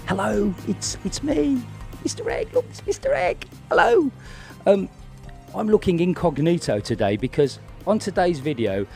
Hello, it's me, Mr. Egg. Look, it's Mr. Egg. Hello. I'm looking incognito today because on today's video,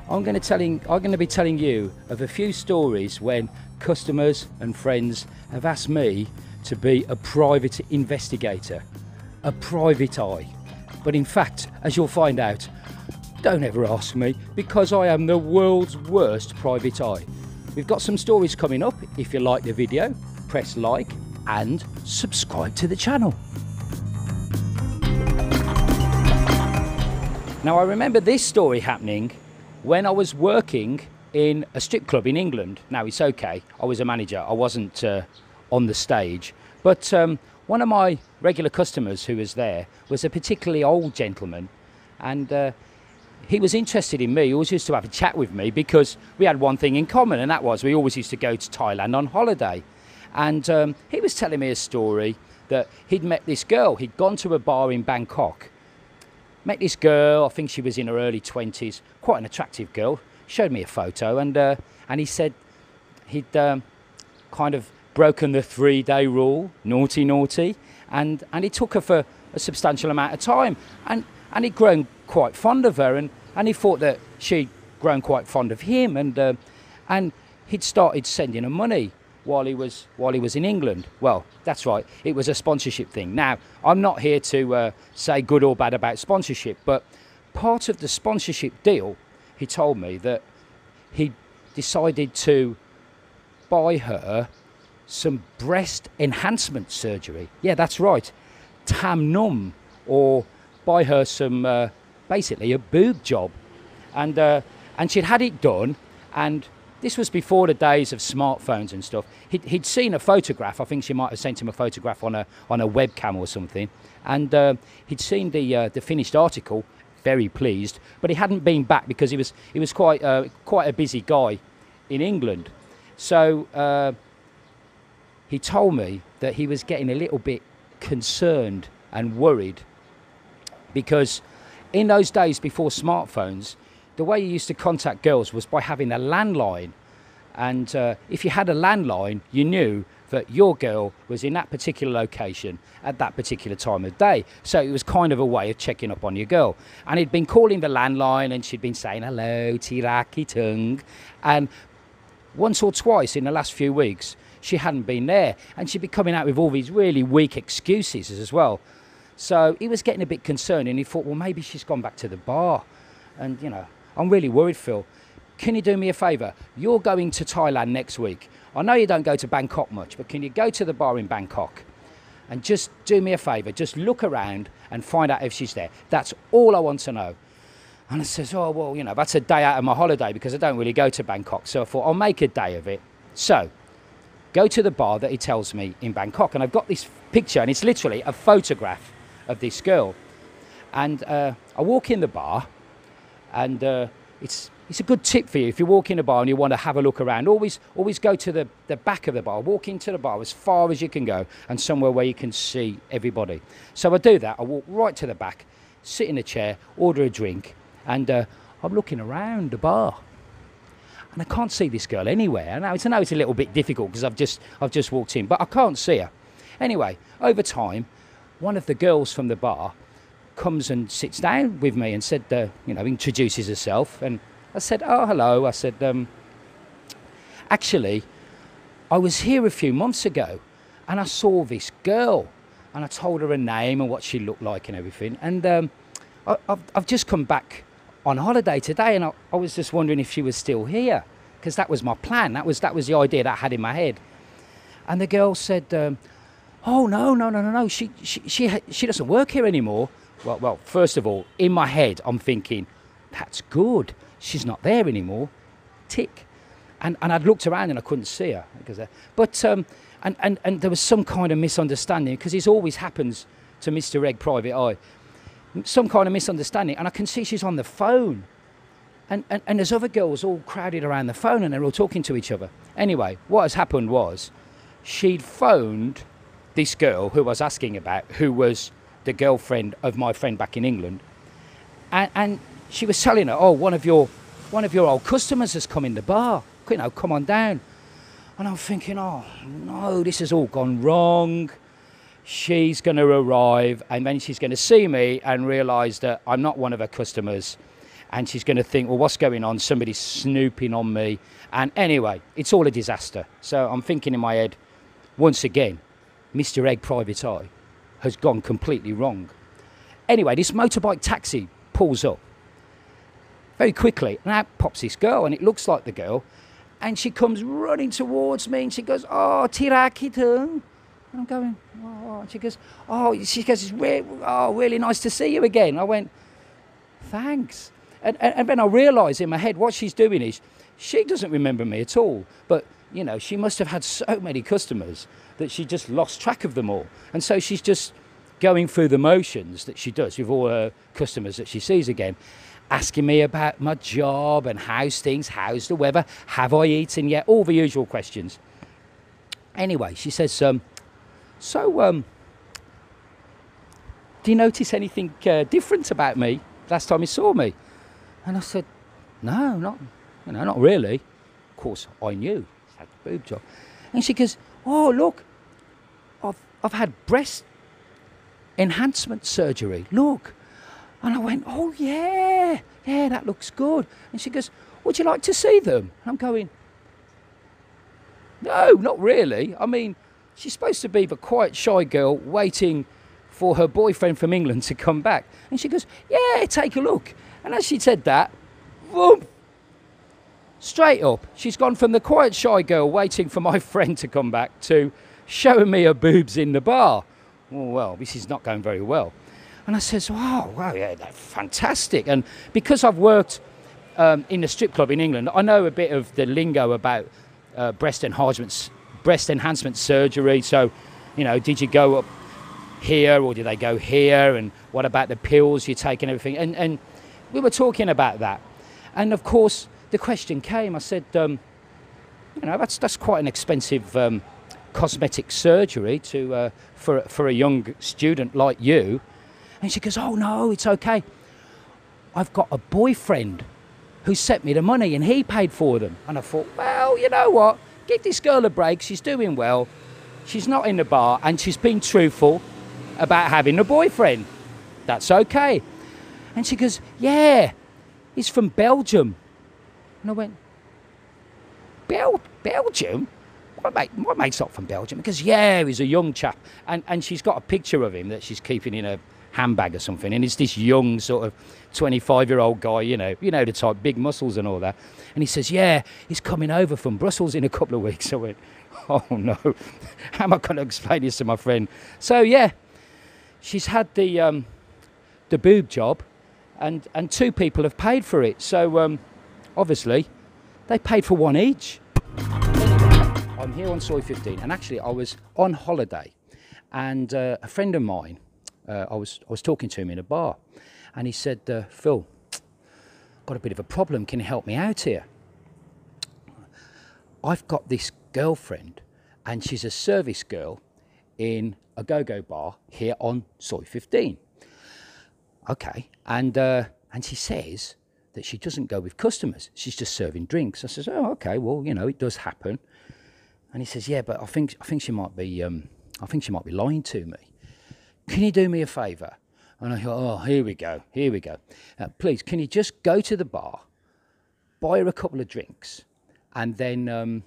I'm going to be telling you of a few stories when customers and friends have asked me to be a private investigator, a private eye. But in fact, as you'll find out, don't ever ask me because I am the world's worst private eye. We've got some stories coming up. If you like the video, press like and subscribe to the channel. Now I remember this story happening when I was working in a strip club in England. Now it's okay, I was a manager, I wasn't on the stage, but one of my regular customers who was there was a particularly old gentleman, and he was interested in me. He always used to have a chat with me because we had one thing in common, and that was we always used to go to Thailand on holiday. And he was telling me a story that he'd met this girl. He'd gone to a bar in Bangkok, met this girl, I think she was in her early 20s, quite an attractive girl, showed me a photo, and he said he'd kind of broken the 3-day rule, naughty, and he took her for a substantial amount of time, and he'd grown quite fond of her, and he thought that she'd grown quite fond of him, and he'd started sending her money while he was in England. Well, that's right, it was a sponsorship thing. Now, I'm not here to say good or bad about sponsorship, but part of the sponsorship deal, he told me that he decided to buy her some breast enhancement surgery. Yeah, that's right, Tam Num, or buy her some, basically a boob job. And she'd had it done, and this was before the days of smartphones and stuff. He'd seen a photograph. I think she might have sent him a photograph on a webcam or something. And he'd seen the finished article, very pleased. But he hadn't been back because he was quite a busy guy in England. So he told me that he was getting a little bit concerned and worried because in those days before smartphones, the way you used to contact girls was by having a landline. And if you had a landline, you knew that your girl was in that particular location at that particular time of day. So it was kind of a way of checking up on your girl. And he'd been calling the landline and she'd been saying, hello, Tiraki Tung. And once or twice in the last few weeks, she hadn't been there. And she'd be coming out with all these really weak excuses as well. So he was getting a bit concerned, and he thought, well, maybe she's gone back to the bar. And, you know, I'm really worried, Phil. Can you do me a favour? You're going to Thailand next week. I know you don't go to Bangkok much, but can you go to the bar in Bangkok and just do me a favour? Just look around and find out if she's there. That's all I want to know. And I says, oh, well, you know, that's a day out of my holiday because I don't really go to Bangkok. So I thought, I'll make a day of it. So go to the bar that he tells me in Bangkok. And I've got this picture, and it's literally a photograph of this girl. And I walk in the bar, and it's a good tip for you. If you walk in a bar and you want to have a look around, always go to the back of the bar. Walk into the bar as far as you can go, and somewhere where you can see everybody. So I do that. I walk right to the back, sit in a chair, order a drink, and I'm looking around the bar, and I can't see this girl anywhere. I know it's a little bit difficult because I've just walked in, but I can't see her. Anyway, over time, one of the girls from the bar comes and sits down with me and said, you know, introduces herself. And I said, oh, hello. I said, actually, I was here a few months ago and I saw this girl, and I told her her name and what she looked like and everything. And I've just come back on holiday today, and I was just wondering if she was still here, because that was my plan. That was the idea that I had in my head. And the girl said, oh, no, she doesn't work here anymore. Well, first of all, in my head, I'm thinking, that's good. She's not there anymore. Tick. And I'd looked around and I couldn't see her. But and there was some kind of misunderstanding, because this always happens to Mr. Egg Private Eye. Some kind of misunderstanding. And I can see she's on the phone. And there's other girls all crowded around the phone, and they're all talking to each other. Anyway, what has happened was she'd phoned this girl who I was asking about, who was the girlfriend of my friend back in England, and she was telling her, oh, one of your old customers has come in the bar, you know, come on down. And I'm thinking, oh no, this has all gone wrong. She's going to arrive and then she's going to see me and realise that I'm not one of her customers. And she's going to think, well, what's going on? Somebody's snooping on me. And anyway, it's all a disaster. So I'm thinking in my head, once again, Mr. Egg Private Eye has gone completely wrong. Anyway, this motorbike taxi pulls up very quickly. And out pops this girl, and it looks like the girl. And she comes running towards me, and she goes, oh, Tirakita. And I'm going, oh. And she goes, it's really nice to see you again. I went, thanks. And then I realised in my head what she's doing is she doesn't remember me at all. But, you know, she must have had so many customers that she just lost track of them all. And so she's just going through the motions that she does with all her customers that she sees again, asking me about my job and how's things, how's the weather, have I eaten yet, all the usual questions. Anyway, she says, do you notice anything different about me last time you saw me? And I said, no, not really. Of course, I knew I had the boob job. And she goes, oh, look, I've had breast enhancement surgery. Look. And I went, oh, yeah, that looks good. And she goes, would you like to see them? And I'm going, no, not really. I mean, she's supposed to be the quiet, shy girl waiting for her boyfriend from England to come back. And she goes, yeah, take a look. And as she said that, boom, straight up, she's gone from the quiet, shy girl waiting for my friend to come back to showing me her boobs in the bar. Oh, well, this is not going very well. And I says, oh, wow, yeah, that's fantastic. And because I've worked in a strip club in England, I know a bit of the lingo about breast enhancement surgery. So, you know, did you go up here or did they go here? And what about the pills you take and everything? And we were talking about that. And, of course, the question came. I said, you know, that's quite an expensive cosmetic surgery for a young student like you. And she goes, oh, no, it's okay. I've got a boyfriend who sent me the money and he paid for them. And I thought, well, you know what? Give this girl a break. She's doing well. She's not in the bar and she's been truthful about having a boyfriend. That's okay. And she goes, yeah, he's from Belgium. And I went, Belgium? What makes up from Belgium? Because, yeah, he's a young chap. And she's got a picture of him that she's keeping in a handbag or something. And it's this young sort of 25-year-old guy, you know the type, big muscles and all that. And he says, yeah, he's coming over from Brussels in a couple of weeks. I went, oh, no. How am I going to explain this to my friend? So, yeah, she's had the boob job and two people have paid for it. So, obviously, they paid for one each. I'm here on Soy 15, and actually I was on holiday, and a friend of mine, I was talking to him in a bar, and he said, Phil, got a bit of a problem, can you help me out here? I've got this girlfriend, and she's a service girl in a go-go bar here on Soy 15. Okay, and she says that she doesn't go with customers, she's just serving drinks. I says, oh, okay, well, you know, it does happen. And he says, yeah, but I think she might be lying to me. Can you do me a favour? And I thought, oh, here we go. Please, can you just go to the bar, buy her a couple of drinks, and then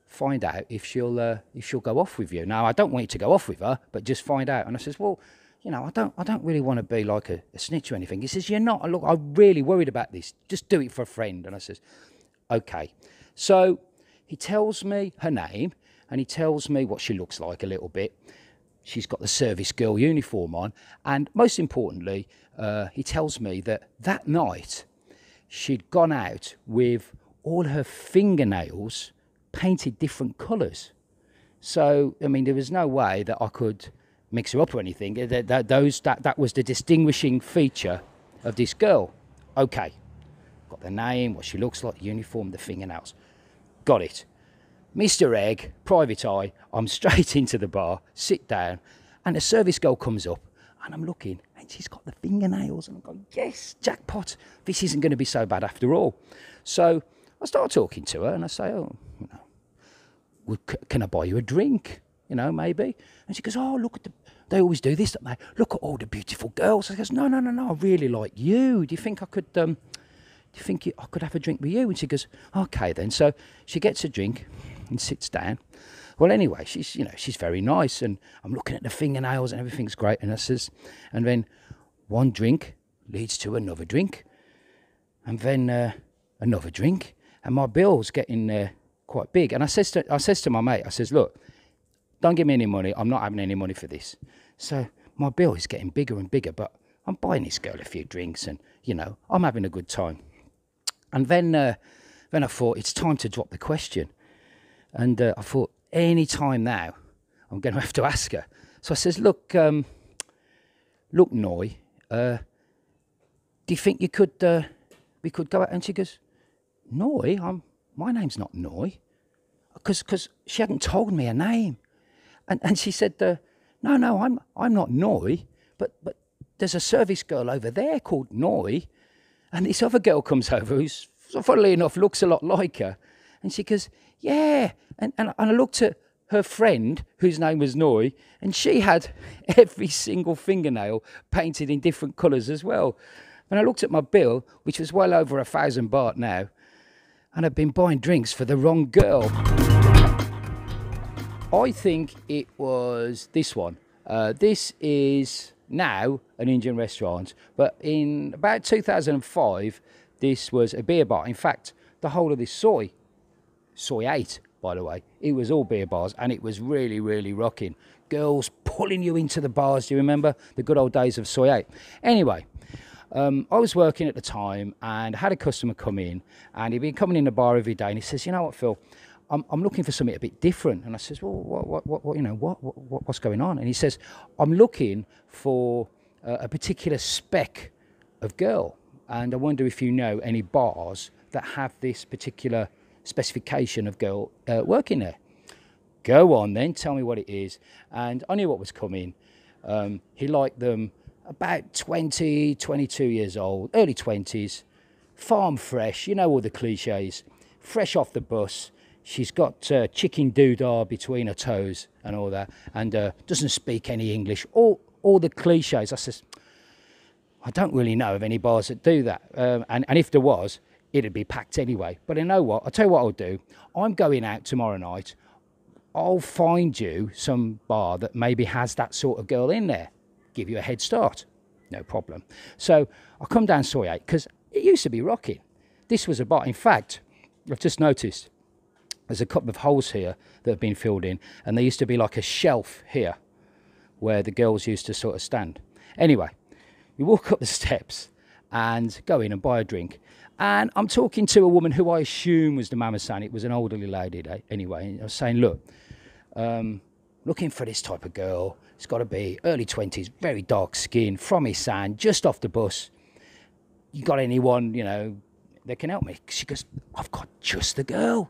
find out if she'll go off with you. Now, I don't want you to go off with her, but just find out. And I says, well, you know, I don't really want to be like a snitch or anything. He says, you're not. Look, I'm really worried about this. Just do it for a friend. And I says, okay. So he tells me her name, and he tells me what she looks like a little bit. She's got the service girl uniform on. And most importantly, he tells me that night she'd gone out with all her fingernails painted different colours. So, I mean, there was no way that I could mix her up or anything. That was the distinguishing feature of this girl. Okay, got the name, what she looks like, the uniform, the fingernails. Got it. Mr. Egg, Private Eye, I'm straight into the bar, sit down, and the service girl comes up, and I'm looking, and she's got the fingernails, and I'm going, yes, jackpot, this isn't going to be so bad after all. So I start talking to her, and I say, oh, you know, well, can I buy you a drink? You know, maybe. And she goes, oh, look at they always do this, don't they? Look at all the beautiful girls. I goes, no, no, no, no, I really like you. Do you think I could, I could have a drink with you? And she goes, okay then. So she gets a drink and sits down. Well, anyway, she's very nice, and I'm looking at the fingernails and everything's great. And I says, and then one drink leads to another drink, and then another drink, and my bill's getting quite big. And I says to my mate, I says, look, don't give me any money. I'm not having any money for this. So my bill is getting bigger and bigger, but I'm buying this girl a few drinks, and I'm having a good time. And then I thought it's time to drop the question, and I thought any time now I'm going to have to ask her. So I says, look, Noi, do you think we could go out? And she goes, Noi, my name's not Noi, because she hadn't told me her name, and she said, no, I'm not Noi, but there's a service girl over there called Noi, and this other girl comes over who's, funnily enough, looks a lot like her, and she goes, yeah, and I looked at her friend, whose name was Noi, and she had every single fingernail painted in different colours as well. And I looked at my bill, which was well over 1,000 baht now, and I'd been buying drinks for the wrong girl. I think it was this one. This is now an Indian restaurant, but in about 2005, this was a beer bar. In fact, the whole of this Soi 8, by the way, it was all beer bars, and it was really, really rocking. Girls pulling you into the bars. Do you remember the good old days of Soi 8? Anyway, I was working at the time and had a customer come in, and he'd been coming in the bar every day, and he says, you know what, Phil, I'm looking for something a bit different. And I says, well, what's going on? And he says, I'm looking for a particular spec of girl, and I wonder if you know any bars that have this particular specification of girl working there. Go on then, tell me what it is. And I knew what was coming. He liked them about 20, 22 years old, early 20s, farm fresh, all the cliches, fresh off the bus. She's got chicken doodah between her toes and all that, and doesn't speak any English, all the cliches. I says, I don't really know of any bars that do that, and if there was, it'd be packed anyway. But you know what? I'll tell you what I'll do. I'm going out tomorrow night. I'll find you some bar that maybe has that sort of girl in there. Give you a head start. No problem. So I come down Soi 8 because it used to be rocking. This was a bar. In fact, I've just noticed there's a couple of holes here that have been filled in, and there used to be like a shelf here where the girls used to sort of stand. Anyway, we walk up the steps and go in and buy a drink. And I'm talking to a woman who I assume was the mama-san. It was an elderly lady anyway. And I was saying, look, looking for this type of girl. It's got to be early 20s, very dark skin, from Isan, just off the bus. You got anyone, that can help me? She goes, I've got just the girl.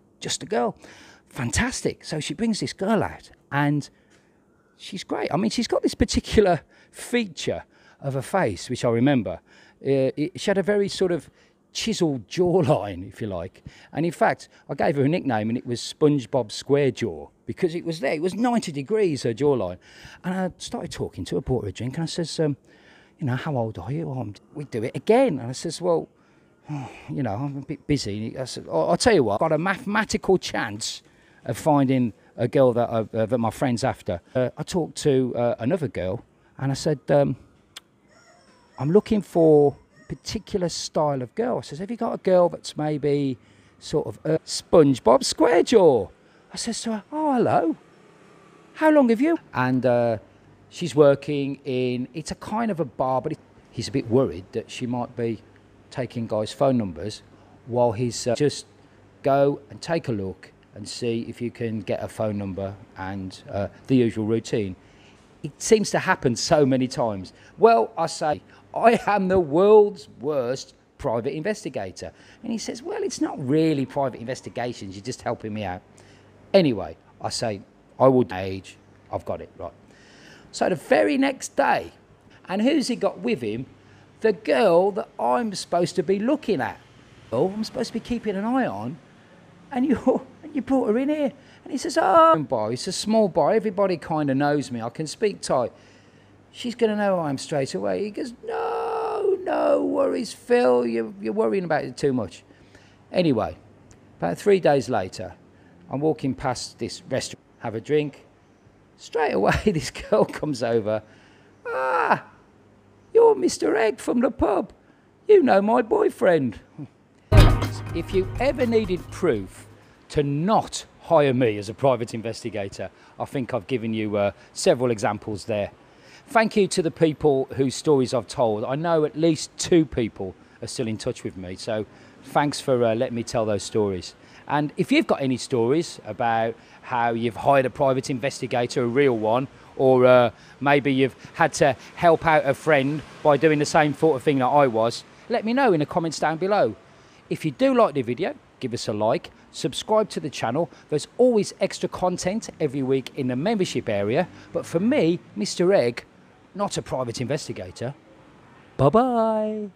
Fantastic. So she brings this girl out, and she's great. I mean, she's got this particular feature of her face, which I remember. She had a very sort of chiseled jawline, if you like. And in fact, I gave her a nickname, and it was SpongeBob Squarejaw, because it was there. It was 90 degrees, her jawline. And I started talking to her, bought her a drink, and I says, how old are you? Oh, we do it again. And I says, well, I'm a bit busy. I said, I'll tell you what, I've got a mathematical chance of finding a girl that my friend's after. I talked to another girl, and I said, I'm looking for particular style of girl. I says, have you got a girl that's maybe sort of SpongeBob Squarejaw? I says to her, oh, hello. How long have you? And she's working in, it's a kind of a bar, but he's a bit worried that she might be taking guys' phone numbers while he's just go and take a look and see if you can get a phone number and the usual routine. It seems to happen so many times. Well, I say, I am the world's worst private investigator. And he says, well, it's not really private investigations, you're just helping me out. Anyway, I say, I will age, I've got it, right. So the very next day, and who's he got with him? The girl that I'm supposed to be looking at. Oh, I'm supposed to be keeping an eye on, and you brought her in here? And he says, oh, bar. It's a small bar. Everybody kind of knows me. I can speak Thai. She's going to know who I am straight away. He goes, no worries, Phil. You're worrying about it too much. Anyway, about 3 days later, I'm walking past this restaurant, have a drink. Straight away, this girl comes over. Ah, you're Mr. Egg from the pub. You know my boyfriend. If you ever needed proof to not hire me as a private investigator, I think I've given you several examples there. Thank you to the people whose stories I've told. I know at least 2 people are still in touch with me, so thanks for letting me tell those stories. And if you've got any stories about how you've hired a private investigator, a real one, or maybe you've had to help out a friend by doing the same sort of thing that I was, let me know in the comments down below. If you do like the video, give us a like, subscribe to the channel. There's always extra content every week in the membership area. But for me, Mr. Egg, not a private investigator, bye-bye.